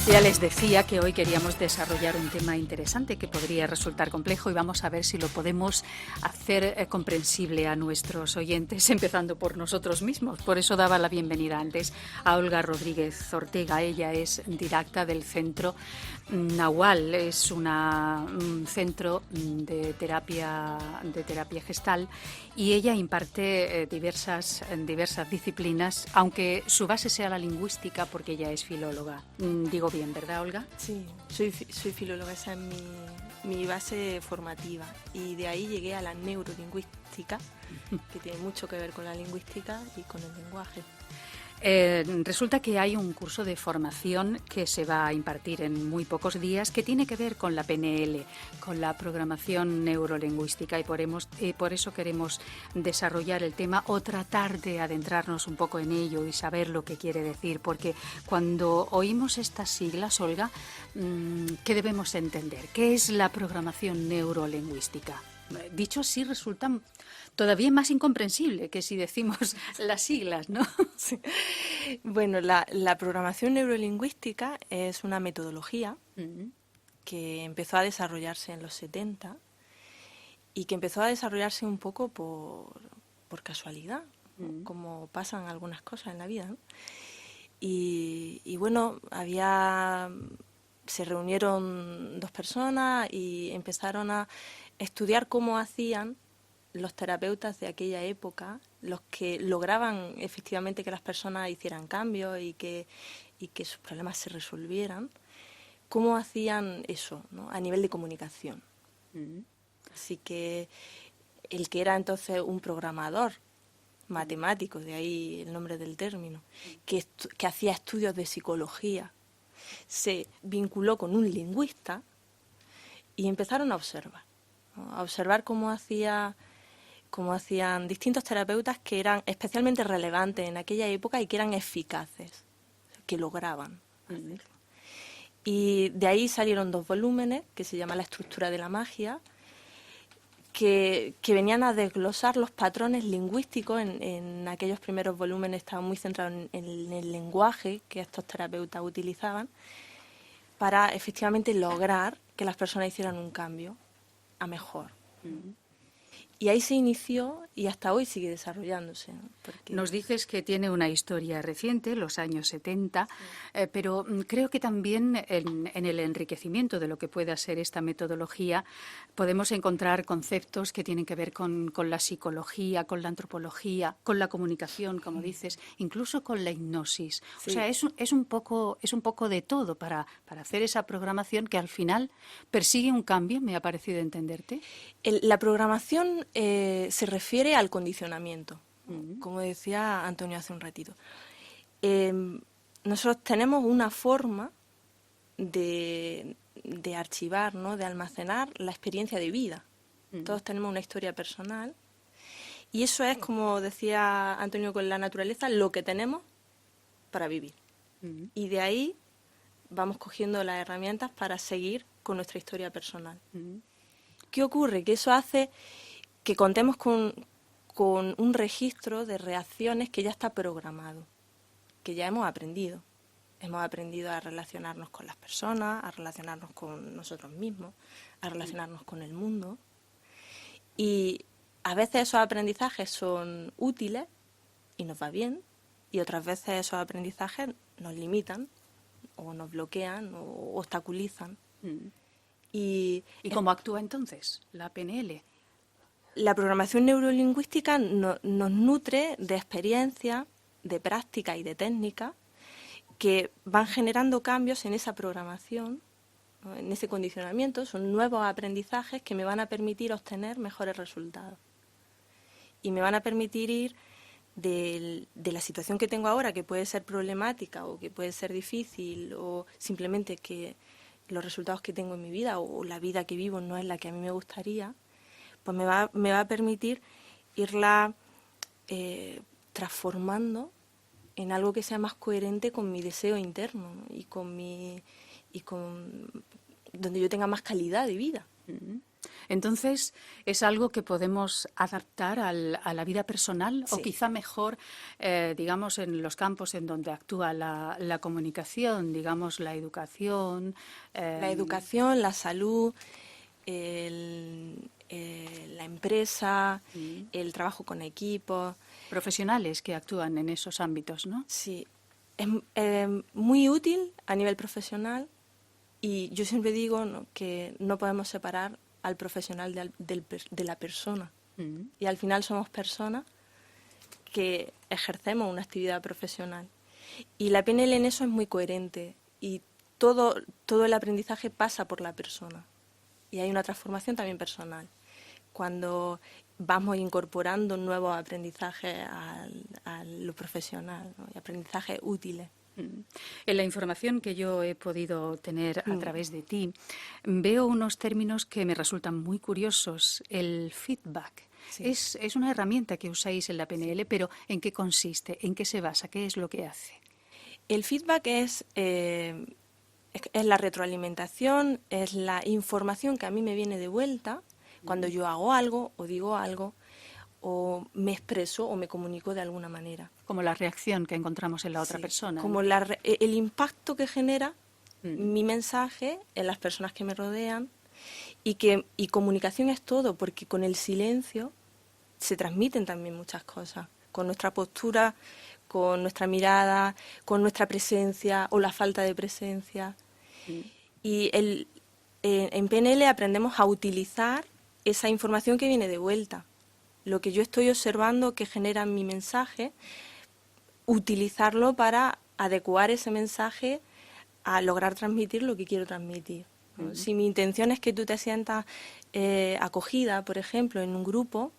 Ya les decía que hoy queríamos desarrollar un tema interesante que podría resultar complejo y vamos a ver si lo podemos hacer comprensible a nuestros oyentes, empezando por nosotros mismos. Por eso daba la bienvenida antes a Olga Rodríguez Ortega. Ella es didacta del Centro Nahual, es un centro de terapia gestal, y ella imparte diversas disciplinas, aunque su base sea la lingüística porque ella es filóloga. Digo bien, ¿verdad, Olga? Sí, soy filóloga, esa es mi base formativa, y de ahí llegué a la neurolingüística, que tiene mucho que ver con la lingüística y con el lenguaje. Resulta que hay un curso de formación que se va a impartir en muy pocos días que tiene que ver con la PNL, con la programación neurolingüística, y por eso queremos desarrollar el tema o tratar de adentrarnos un poco en ello y saber lo que quiere decir, porque cuando oímos estas siglas, Olga, ¿qué debemos entender? ¿Qué es la programación neurolingüística? Dicho así resulta todavía más incomprensible que si decimos las siglas, ¿no? Sí. Bueno, la programación neurolingüística es una metodología que empezó a desarrollarse en los 70 y que empezó a desarrollarse un poco por casualidad, ¿no? Como pasan algunas cosas en la vida, ¿no? Y bueno, se reunieron dos personas y empezaron a estudiar cómo hacían los terapeutas de aquella época, los que lograban efectivamente que las personas hicieran cambios y que sus problemas se resolvieran, cómo hacían eso, ¿no? A nivel de comunicación. Así que el que era entonces un programador matemático, de ahí el nombre del término, que hacía estudios de psicología, se vinculó con un lingüista y empezaron a observar, ¿no? A observar cómo hacían distintos terapeutas que eran especialmente relevantes en aquella época y que eran eficaces, que lograban hacerlo. Y de ahí salieron dos volúmenes que se llama La estructura de la magia, que venían a desglosar los patrones lingüísticos. En aquellos primeros volúmenes estaban muy centrados en el lenguaje que estos terapeutas utilizaban para efectivamente lograr que las personas hicieran un cambio a mejor. Y ahí se inició y hasta hoy sigue desarrollándose, ¿no? Nos dices que tiene una historia reciente, los años 70, pero creo que también en el enriquecimiento de lo que pueda ser esta metodología podemos encontrar conceptos que tienen que ver con la psicología, con la antropología, con la comunicación, como dices, incluso con la hipnosis. Sí. O sea, es un poco de todo para hacer esa programación que al final persigue un cambio, me ha parecido entenderte. La programación se refiere al condicionamiento, como decía Antonio hace un ratito. Nosotros tenemos una forma de archivar, ¿no? De almacenar la experiencia de vida. Todos tenemos una historia personal y eso es, como decía Antonio con la naturaleza, lo que tenemos para vivir. Y de ahí vamos cogiendo las herramientas para seguir con nuestra historia personal. ¿Qué ocurre? Que eso hace que contemos con un registro de reacciones que ya está programado, que ya hemos aprendido. Hemos aprendido a relacionarnos con las personas, a relacionarnos con nosotros mismos, a relacionarnos con el mundo. Y a veces esos aprendizajes son útiles y nos va bien, y otras veces esos aprendizajes nos limitan o nos bloquean o obstaculizan. ¿Y cómo actúa entonces la PNL? La programación neurolingüística nos nutre de experiencia, de práctica y de técnica que van generando cambios en esa programación, ¿no? En ese condicionamiento. Son nuevos aprendizajes que me van a permitir obtener mejores resultados. Y me van a permitir ir de la situación que tengo ahora, que puede ser problemática o que puede ser difícil, o simplemente que los resultados que tengo en mi vida o la vida que vivo no es la que a mí me gustaría, pues me va a permitir irla transformando en algo que sea más coherente con mi deseo interno, ¿no? y con donde yo tenga más calidad de vida. Entonces, ¿es algo que podemos adaptar a la vida personal o Sí. quizá mejor, digamos, en los campos en donde actúa la comunicación, digamos, la educación? La educación, la salud, la empresa, el trabajo con equipos. Profesionales que actúan en esos ámbitos, ¿no? Sí, es muy útil a nivel profesional y yo siempre digo, ¿no?, que no podemos separar al profesional de la persona. Y al final somos personas que ejercemos una actividad profesional. Y la PNL en eso es muy coherente y todo el aprendizaje pasa por la persona. Y hay una transformación también personal. Cuando vamos incorporando nuevos aprendizajes a lo profesional, ¿no?, y aprendizajes útiles. En la información que yo he podido tener a través de ti, veo unos términos que me resultan muy curiosos. El feedback. Sí. Es una herramienta que usáis en la PNL, pero ¿en qué consiste? ¿En qué se basa? ¿Qué es lo que hace? El feedback es la retroalimentación, es la información que a mí me viene de vuelta cuando yo hago algo o digo algo o me expreso o me comunico de alguna manera. Como la reacción que encontramos en la otra Sí, persona, como ¿no? el impacto que genera mi mensaje en las personas que me rodean y comunicación es todo, porque con el silencio se transmiten también muchas cosas, con nuestra postura, con nuestra mirada, con nuestra presencia o la falta de presencia. Y en PNL aprendemos a utilizar esa información que viene de vuelta, lo que yo estoy observando que genera mi mensaje, utilizarlo para adecuar ese mensaje a lograr transmitir lo que quiero transmitir, ¿no? Si mi intención es que tú te sientas acogida, por ejemplo, en un grupo,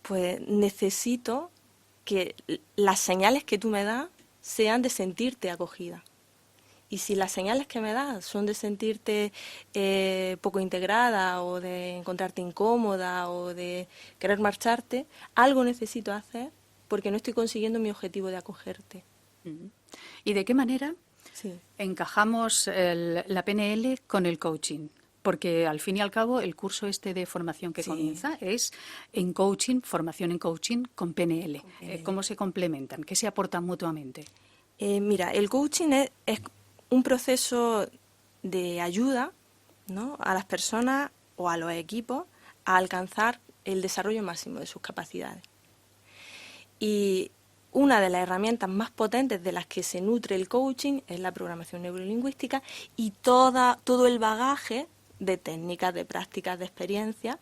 pues necesito que las señales que tú me das sean de sentirte acogida. Y si las señales que me das son de sentirte poco integrada o de encontrarte incómoda o de querer marcharte, algo necesito hacer porque no estoy consiguiendo mi objetivo de acogerte. ¿Y de qué manera Sí. encajamos la PNL con el coaching? Porque al fin y al cabo el curso este de formación que Sí. comienza es en coaching, formación en coaching con PNL. Con PNL. ¿Cómo se complementan? ¿Qué se aportan mutuamente? Mira, el coaching es un proceso de ayuda, ¿no?, a las personas o a los equipos a alcanzar el desarrollo máximo de sus capacidades. Y una de las herramientas más potentes de las que se nutre el coaching es la programación neurolingüística y todo el bagaje de técnicas, de prácticas, de experiencias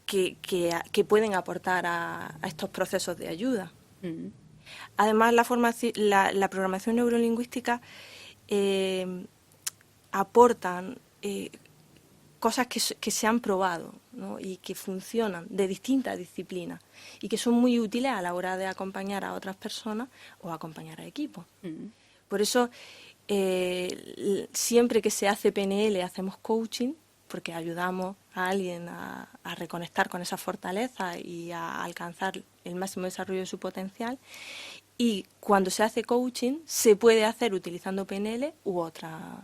que pueden aportar a estos procesos de ayuda. Además, la programación neurolingüística aportan cosas que se han probado, ¿no?, y que funcionan de distintas disciplinas y que son muy útiles a la hora de acompañar a otras personas o acompañar a equipos. Por eso, siempre que se hace PNL hacemos coaching, porque ayudamos a alguien a reconectar con esa fortaleza y a alcanzar el máximo desarrollo de su potencial. Y cuando se hace coaching se puede hacer utilizando PNL u otra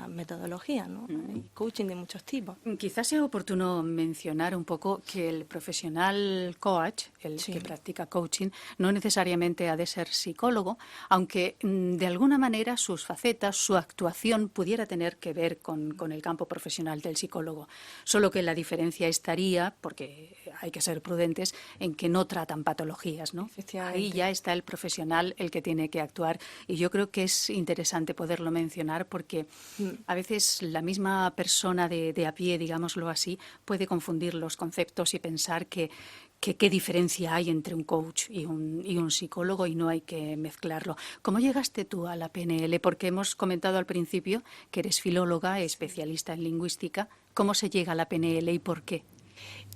metodología, ¿no? Hay coaching de muchos tipos. Quizás sea oportuno mencionar un poco que el profesional coach, el Sí. que practica coaching, no necesariamente ha de ser psicólogo, aunque de alguna manera sus facetas, su actuación pudiera tener que ver con el campo profesional del psicólogo. Solo que la diferencia estaría, porque hay que ser prudentes, en que no tratan patologías, ¿no? Efectivamente. Ahí ya está el profesional el que tiene que actuar y yo creo que es interesante poderlo mencionar porque a veces la misma persona de a pie, digámoslo así, puede confundir los conceptos y pensar que qué diferencia hay entre un coach y un psicólogo y no hay que mezclarlo. ¿Cómo llegaste tú a la PNL? Porque hemos comentado al principio que eres filóloga, especialista en lingüística. ¿Cómo se llega a la PNL y por qué?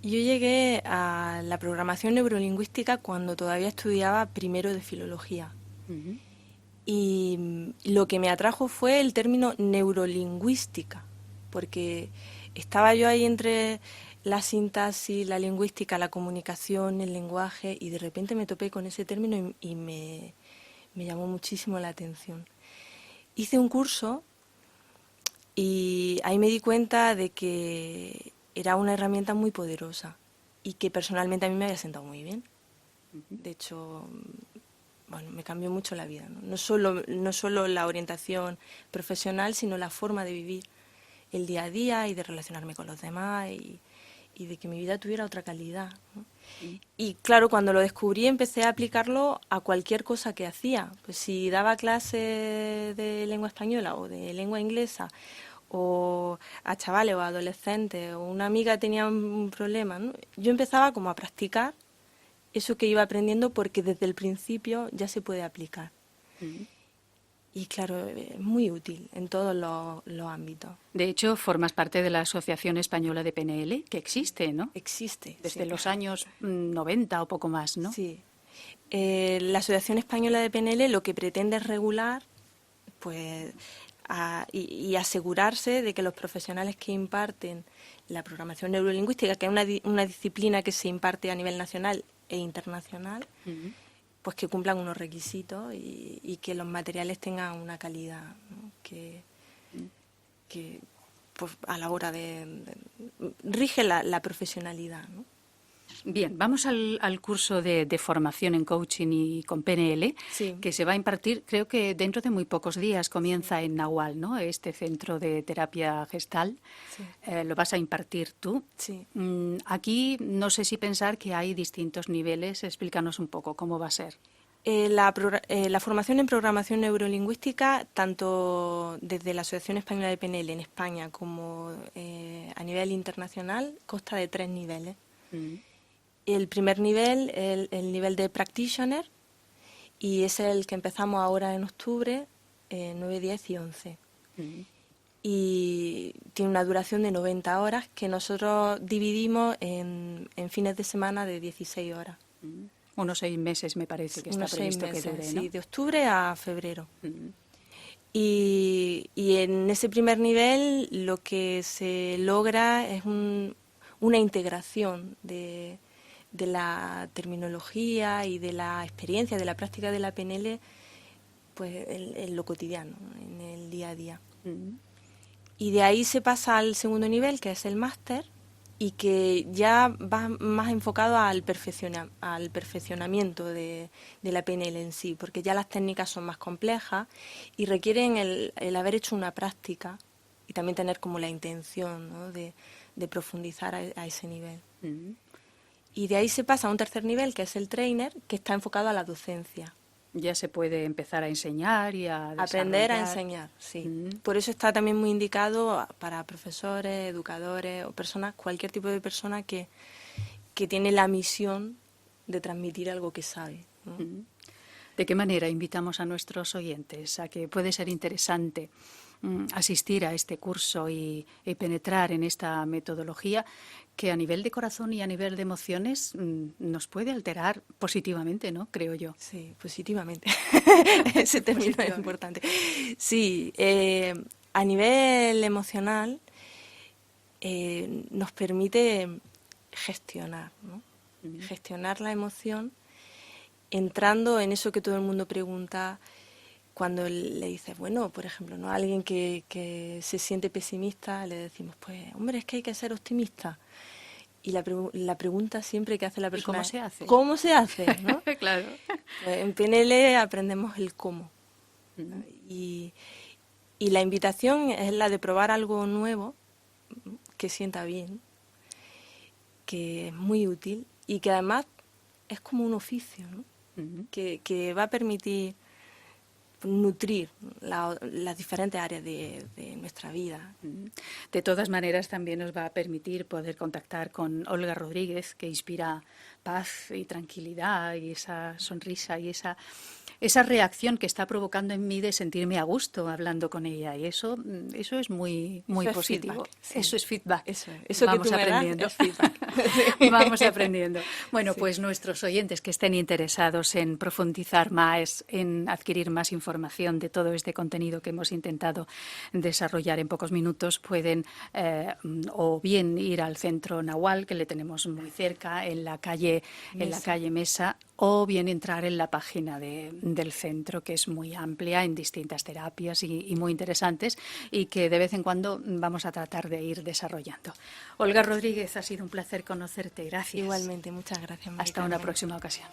Yo llegué a la programación neurolingüística cuando todavía estudiaba primero de filología. Y lo que me atrajo fue el término neurolingüística, porque estaba yo ahí entre la sintaxis, la lingüística, la comunicación, el lenguaje, y de repente me topé con ese término y me llamó muchísimo la atención. Hice un curso Y ahí me di cuenta de que era una herramienta muy poderosa y que personalmente a mí me había sentado muy bien. De hecho, bueno, me cambió mucho la vida, ¿no? No solo la orientación profesional, sino la forma de vivir el día a día y de relacionarme con los demás y de que mi vida tuviera otra calidad, ¿no? Y claro, cuando lo descubrí empecé a aplicarlo a cualquier cosa que hacía. Pues si daba clases de lengua española o de lengua inglesa, o a chavales o a adolescentes, o una amiga tenía un problema, ¿no? Yo empezaba como a practicar eso que iba aprendiendo porque desde el principio ya se puede aplicar. Y claro, es muy útil en todos los ámbitos. De hecho, formas parte de la Asociación Española de PNL, que existe, ¿no? Existe. Desde sí. los años 90 o poco más, ¿no? Sí. La Asociación Española de PNL lo que pretende es regular, pues, y asegurarse de que los profesionales que imparten la programación neurolingüística, que es una disciplina que se imparte a nivel nacional e internacional, pues que cumplan unos requisitos y que los materiales tengan una calidad, ¿no? que pues, a la hora rige la profesionalidad, ¿no? Bien, vamos al curso de formación en coaching y con PNL, Sí. que se va a impartir, creo que dentro de muy pocos días, comienza en Nahual, ¿no? Este centro de terapia gestal. Sí. Lo vas a impartir tú. Sí. Aquí no sé si pensar que hay distintos niveles. Explícanos un poco cómo va a ser. La formación en programación neurolingüística, tanto desde la Asociación Española de PNL en España como a nivel internacional, consta de 3 niveles. El primer nivel es el nivel de practitioner y es el que empezamos ahora en octubre, 9, 10 y 11. Y tiene una duración de 90 horas que nosotros dividimos en fines de semana de 16 horas. Unos 6 meses me parece que está previsto que dure, ¿no? Sí, de octubre a febrero. Y en ese primer nivel lo que se logra es una integración de la terminología y de la experiencia, de la práctica de la PNL, pues en lo cotidiano, en el día a día. Y de ahí se pasa al segundo nivel, que es el máster, y que ya va más enfocado al perfeccionamiento de la PNL en sí, porque ya las técnicas son más complejas y requieren el haber hecho una práctica y también tener como la intención, ¿no? de profundizar a ese nivel. Y de ahí se pasa a un tercer nivel, que es el trainer, que está enfocado a la docencia. Ya se puede empezar a enseñar y a aprender a enseñar, sí. Por eso está también muy indicado para profesores, educadores o personas, cualquier tipo de persona que tiene la misión de transmitir algo que sabe, ¿no? ¿De qué manera invitamos a nuestros oyentes a que puede ser interesante asistir a este curso y penetrar en esta metodología que a nivel de corazón y a nivel de emociones nos puede alterar positivamente, ¿no? Creo yo. Sí, positivamente. Ese término es importante. Sí, a nivel emocional nos permite gestionar, ¿no? Gestionar la emoción entrando en eso que todo el mundo pregunta cuando le dices, bueno, por ejemplo, ¿no? A alguien que se siente pesimista le decimos, pues, hombre, es que hay que ser optimista. Y la pregunta siempre que hace la persona es, ¿cómo se hace? ¿Cómo se hace? ¿No? Claro. Pues en PNL aprendemos el cómo. Y la invitación es la de probar algo nuevo, que sienta bien, que es muy útil y que además es como un oficio, ¿no? Que va a permitir nutrir las diferentes áreas de nuestra vida. De todas maneras, también nos va a permitir poder contactar con Olga Rodríguez, que inspira paz y tranquilidad y esa sonrisa y esa reacción que está provocando en mí de sentirme a gusto hablando con ella. Y eso es muy eso positivo. Es feedback, sí. Eso es feedback. Eso vamos que tú aprendiendo. Es feedback. Vamos aprendiendo. Bueno, pues nuestros oyentes que estén interesados en profundizar más, en adquirir más información, información de todo este contenido que hemos intentado desarrollar en pocos minutos, pueden o bien ir al Centro Nahual, que le tenemos muy cerca, en la calle Mesa, o bien entrar en la página del centro, que es muy amplia en distintas terapias y muy interesantes, y que de vez en cuando vamos a tratar de ir desarrollando. Olga Rodríguez, ha sido un placer conocerte. Gracias. Igualmente, muchas gracias, Mari Hasta una Carmen. próxima ocasión.